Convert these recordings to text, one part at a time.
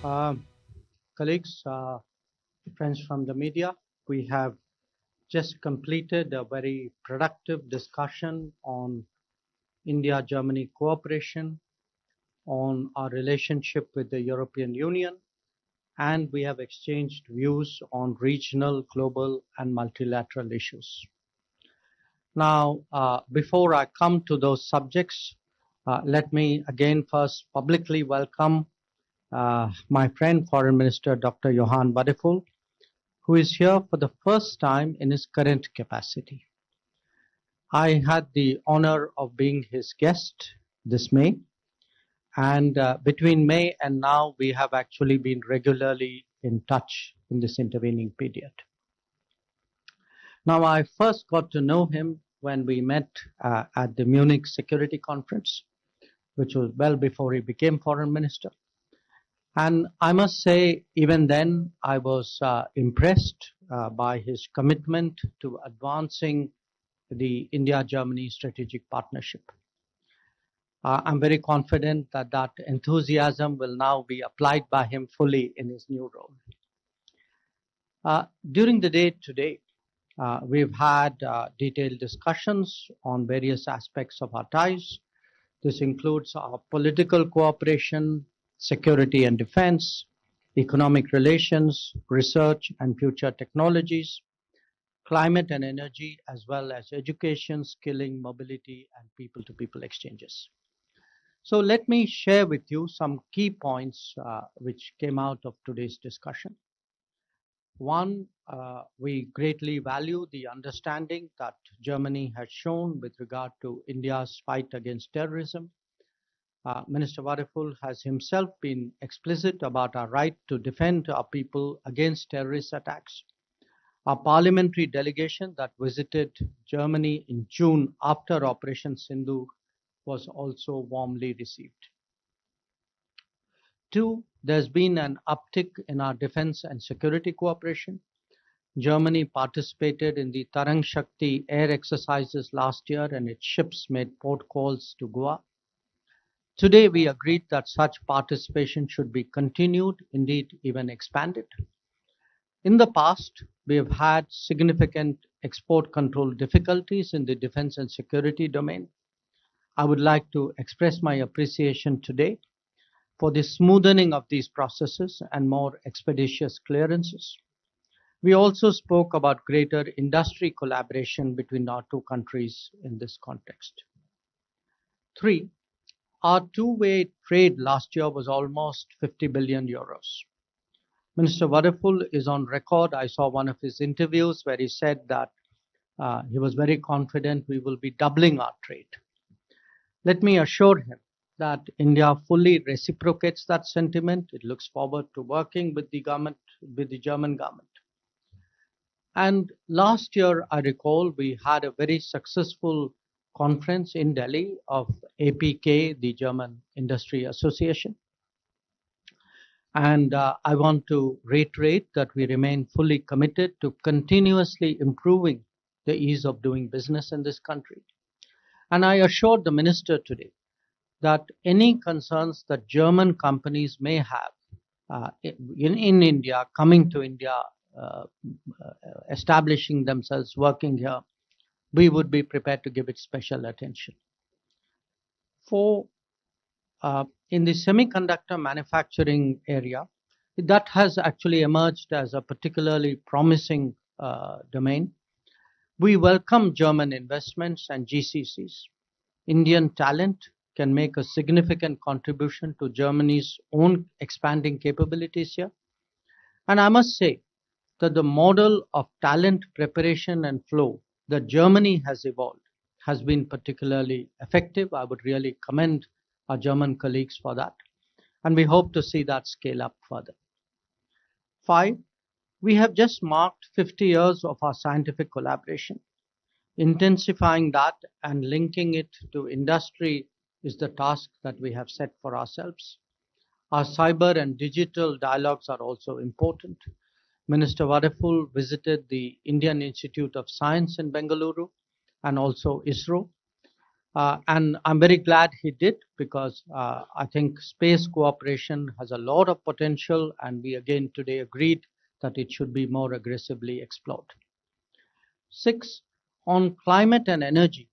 Um, Colleagues, friends from the media, we have just completed a very productive discussion on India-Germany cooperation, on our relationship with the European Union, and we have exchanged views on regional, global, and multilateral issues. Now, before I come to those subjects, let me again first publicly welcome my friend, Foreign Minister Dr. Johan Wadephul, who is here for the first time in his current capacity. I had the honor of being his guest this May, and between May and now, we have actually been regularly in touch in this intervening period. Now, I first got to know him when we met at the Munich Security Conference, which was well before he became Foreign Minister. And I must say, even then, I was impressed by his commitment to advancing the India-Germany strategic partnership. I'm very confident that that enthusiasm will now be applied by him fully in his new role. During the day today, we've had detailed discussions on various aspects of our ties. This includes our political cooperation, security and defense, economic relations, research and future technologies, climate and energy, as well as education, skilling, mobility, and people-to-people exchanges. So let me share with you some key points which came out of today's discussion. One, we greatly value the understanding that Germany has shown with regard to India's fight against terrorism. Minister Wadephul has himself been explicit about our right to defend our people against terrorist attacks. Our parliamentary delegation that visited Germany in June after Operation Sindhu was also warmly received. Two, there's been an uptick in our defense and security cooperation. Germany participated in the Tarang Shakti air exercises last year, and its ships made port calls to Goa. Today, we agreed that such participation should be continued, indeed even expanded. In the past, we have had significant export control difficulties in the defense and security domain. I would like to express my appreciation today for the smoothening of these processes and more expeditious clearances. We also spoke about greater industry collaboration between our two countries in this context. Three, our two-way trade last year was almost 50 billion euros. Minister Wadephul is on record. I saw one of his interviews where he said that he was very confident we will be doubling our trade. Let me assure him that India fully reciprocates that sentiment. It looks forward to working with the government, with the German government. And last year, I recall we had a very successful conference in Delhi of APK, the German Industry Association. And I want to reiterate that we remain fully committed to continuously improving the ease of doing business in this country. And I assured the minister today that any concerns that German companies may have in India, coming to India, establishing themselves, working here, we would be prepared to give it special attention. For in the semiconductor manufacturing area, that has actually emerged as a particularly promising domain. We welcome German investments and GCCs. Indian talent can make a significant contribution to Germany's own expanding capabilities here. And I must say that the model of talent preparation and flow that Germany has evolved has been particularly effective. I would really commend our German colleagues for that. And we hope to see that scale up further. 5, we have just marked 50 years of our scientific collaboration. Intensifying that and linking it to industry is the task that we have set for ourselves. Our cyber and digital dialogues are also important. Minister Wadephul visited the Indian Institute of Science in Bengaluru and also ISRO. And I'm very glad he did because I think space cooperation has a lot of potential, and we again today agreed that it should be more aggressively explored. 6, on climate and energy.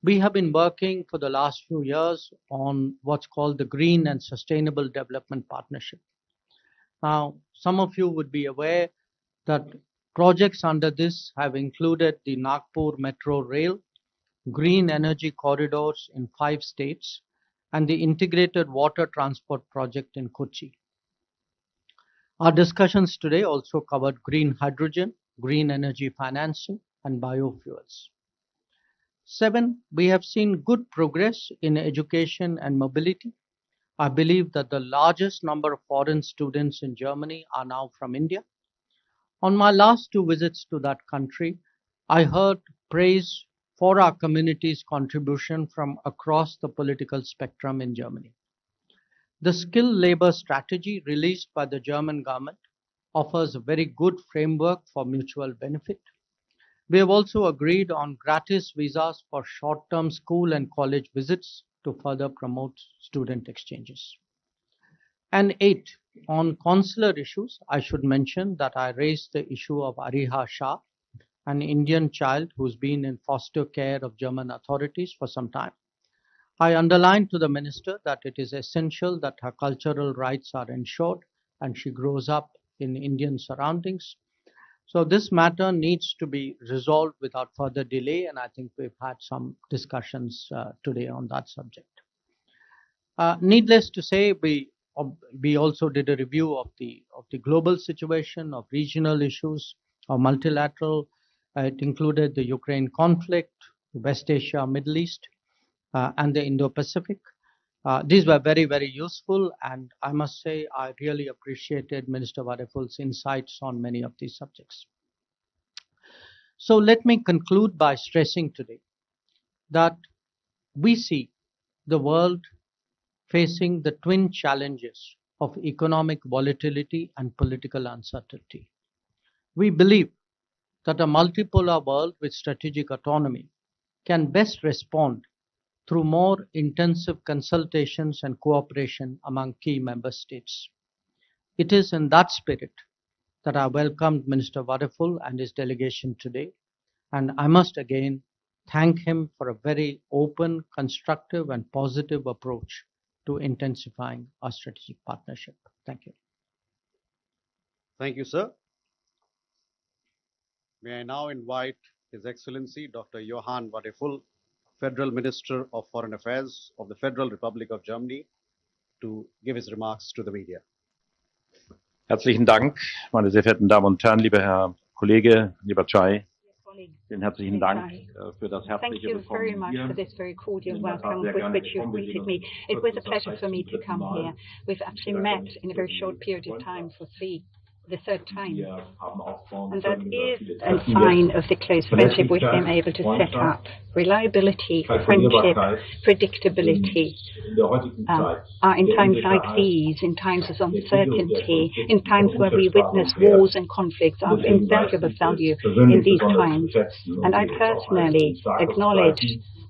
We have been working for the last few years on what's called the Green and Sustainable Development Partnership. Now, some of you would be aware that projects under this have included the Nagpur Metro Rail, green energy corridors in 5 states, and the integrated water transport project in Kochi. Our discussions today also covered green hydrogen, green energy financing, and biofuels. 7, we have seen good progress in education and mobility. I believe that the largest number of foreign students in Germany are now from India. On my last 2 visits to that country, I heard praise for our community's contribution from across the political spectrum in Germany. The skilled labor strategy released by the German government offers a very good framework for mutual benefit. We have also agreed on gratis visas for short-term school and college visits to further promote student exchanges. And 8, on consular issues, I should mention that I raised the issue of Ariha Shah, an Indian child who's been in foster care of German authorities for some time. I underlined to the minister that it is essential that her cultural rights are ensured and she grows up in Indian surroundings. So this matter needs to be resolved without further delay, and I think we've had some discussions today on that subject. Needless to say, we also did a review of the global situation, of regional issues, of multilateral. It included the Ukraine conflict, West Asia, Middle East, and the Indo-Pacific. These were very, very useful, and I must say I really appreciated Minister Wadeful's insights on many of these subjects. So let me conclude by stressing today that we see the world facing the twin challenges of economic volatility and political uncertainty. We believe that a multipolar world with strategic autonomy can best respond through more intensive consultations and cooperation among key member states. It is in that spirit that I welcomed Minister Wadeful and his delegation today, and I must again thank him for a very open, constructive, and positive approach to intensifying our strategic partnership. Thank you. Thank you, sir. May I now invite His Excellency Dr. Johann Wadeful, Federal Minister of Foreign Affairs of the Federal Republic of Germany, to give his remarks to the media. Herzlichen Dank, meine sehr verehrten Damen und Herren, lieber Herr Kollege, lieber Jai. Vielen herzlichen Dank für das herzliche Willkommen. Thank you very much for this very cordial welcome with which you've greeted me. It was a pleasure for me to come here. We've actually met in a very short period of time for the third time. And that is a sign of the close friendship we've been able to set up. Reliability, friendship, predictability are in times like these, in times of uncertainty, in times where we witness wars and conflicts, are of invaluable value in these times. And I personally acknowledge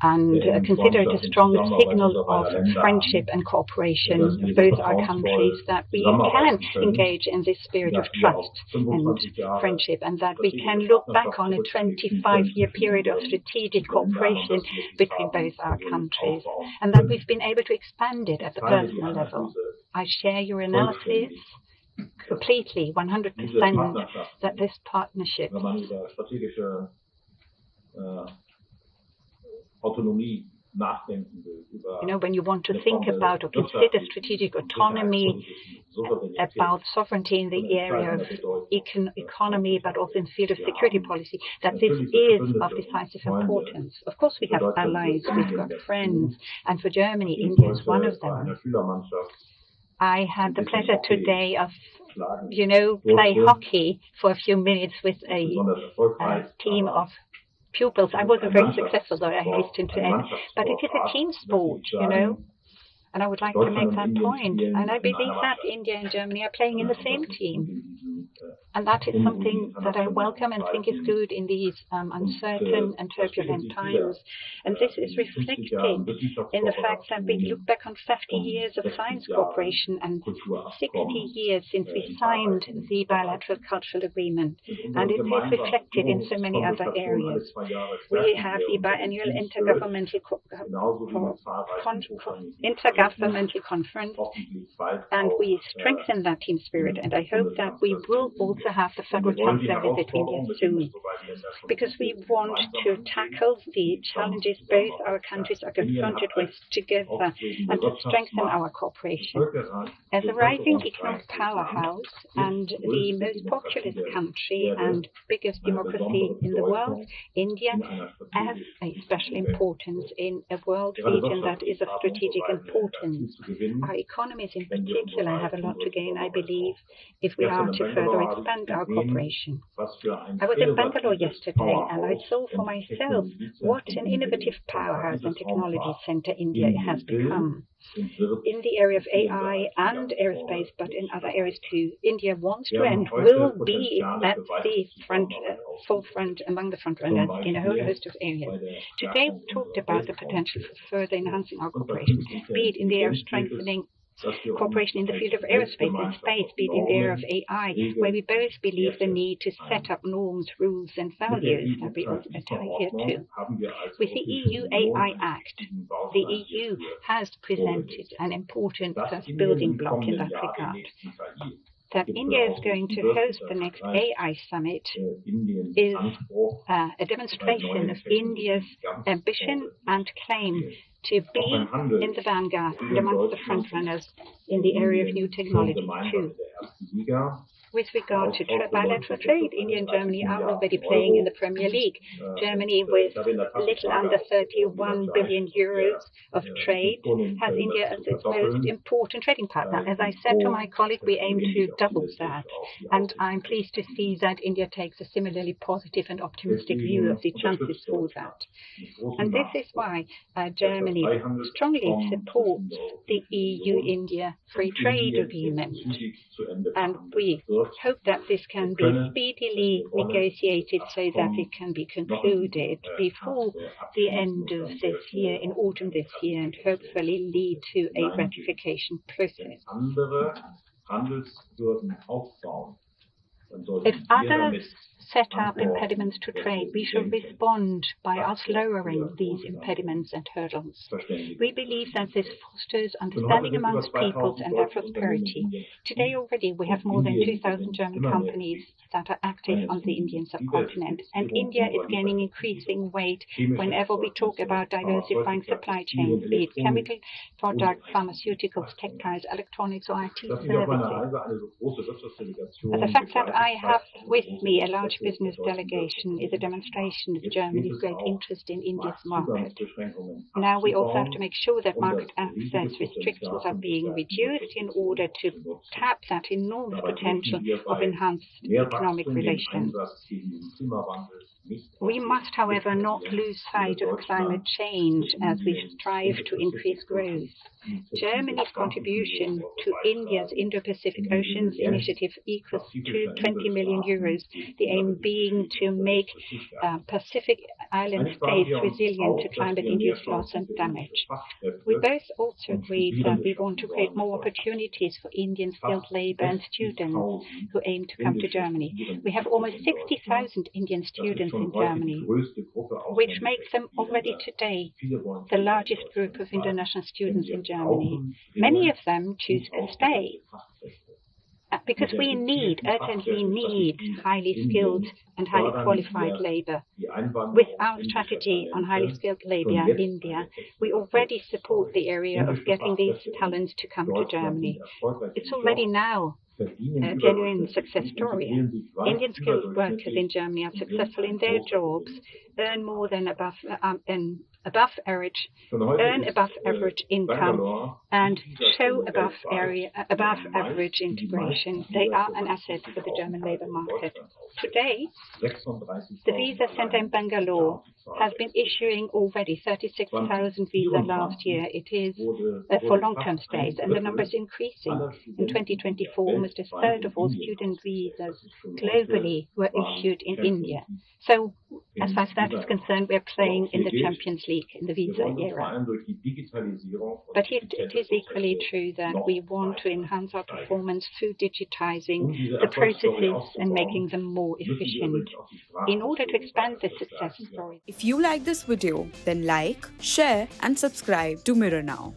and consider it a strong signal of friendship and cooperation of both our countries, that we can engage in this spirit of trust and friendship, and that we can look back on a 25-year period of strategic cooperation between both our countries, and that we've been able to expand it at the personal level. I share your analysis completely, 100%, that this partnership when you want to think about or consider strategic autonomy, about sovereignty in the area of economy, but also in the field of security policy, that this is of decisive importance. Of course, we have allies, we've got friends, and for Germany, India is one of them. I had the pleasure today of, play hockey for a few minutes with a team of pupils. I wasn't very successful, though, I hasten to add, but it is a team sport, and I would like to make that point. And I believe that India and Germany are playing in the same team. And that is something that I welcome and think is good in these uncertain and turbulent times. And this is reflected in the fact that we look back on 50 years of science cooperation and 60 years since we signed the bilateral cultural agreement. And it is reflected in so many other areas. We have the biannual intergovernmental conference, and we strengthen that team spirit. And I hope that we will also have the Federal Chancellor visit India soon, because we want to tackle the challenges both our countries are confronted with together and to strengthen our cooperation. As a rising economic powerhouse and the most populous country and biggest democracy in the world, India has a special importance in a world region that is of strategic importance. Our economies in particular have a lot to gain, I believe, if we are to further expand our cooperation. I was in Bangalore yesterday and I saw for myself what an innovative powerhouse and technology center India has become. In the area of AI and aerospace, but in other areas too, India wants to and will be at the forefront, among the front runners in a whole host of areas. Today we talked about the potential for further enhancing our cooperation, be it in the area of strengthening cooperation in the field of aerospace and space, be it in the area of AI, where we both believe the need to set up norms, rules and values that we also tie here too. With the EU AI Act, the EU has presented an important first building block in that regard. That India is going to host the next AI summit is a demonstration of India's ambition and claim to be in the vanguard and amongst the frontrunners in the area of new technology too. With regard to bilateral trade, India and Germany are already playing in the Premier League. Germany, with little under 31 billion euros of trade, has India as its most important trading partner. As I said to my colleague, we aim to double that. And I'm pleased to see that India takes a similarly positive and optimistic view of the chances for that. And this is why Germany strongly supports the EU-India free trade agreement. And we hope that this can be speedily negotiated so that it can be concluded before the end of this year, in autumn this year, and hopefully lead to a ratification process. If others set up impediments to trade, we shall respond by us lowering these impediments and hurdles. We believe that this fosters understanding amongst peoples and their prosperity. Today already we have more than 2,000 German companies that are active on the Indian subcontinent, and India is gaining increasing weight whenever we talk about diversifying supply chains, be it chemical products, pharmaceuticals, textiles, electronics or IT services. The fact that I have with me a large business delegation is a demonstration of Germany's great interest in India's market. Now we also have to make sure that market access restrictions are being reduced in order to tap that enormous potential of enhanced economic relations. We must, however, not lose sight of climate change as we strive to increase growth. Germany's contribution to India's Indo-Pacific Oceans Initiative equals to 20 million euros, the aim being to make Pacific island states resilient to climate-induced loss and damage. We both also agree that we want to create more opportunities for Indian skilled labor and students who aim to come to Germany. We have almost 60,000 Indian students in Germany, which makes them already today the largest group of international students in Germany. Many of them choose to stay because we urgently need highly skilled and highly qualified labor. With our strategy on highly skilled labor in India, we already support the area of getting these talents to come to Germany. It's already now a genuine success story. Indian skilled workers in Germany are successful in their jobs, earn more than above average income, and show above average integration. They are an asset for the German labour market. Today, the visa centre in Bangalore has been issuing already 36,000 visas last year. It is for long-term stays, and the number is increasing. In 2024, almost a third of all student visas globally were issued in India. So, as far as that is concerned, we're playing in the Champions League in the visa era. But it is equally true that we want to enhance our performance through digitizing the processes and making them more efficient in order to expand this success story. If you like this video, then like, share and subscribe to Mirror Now.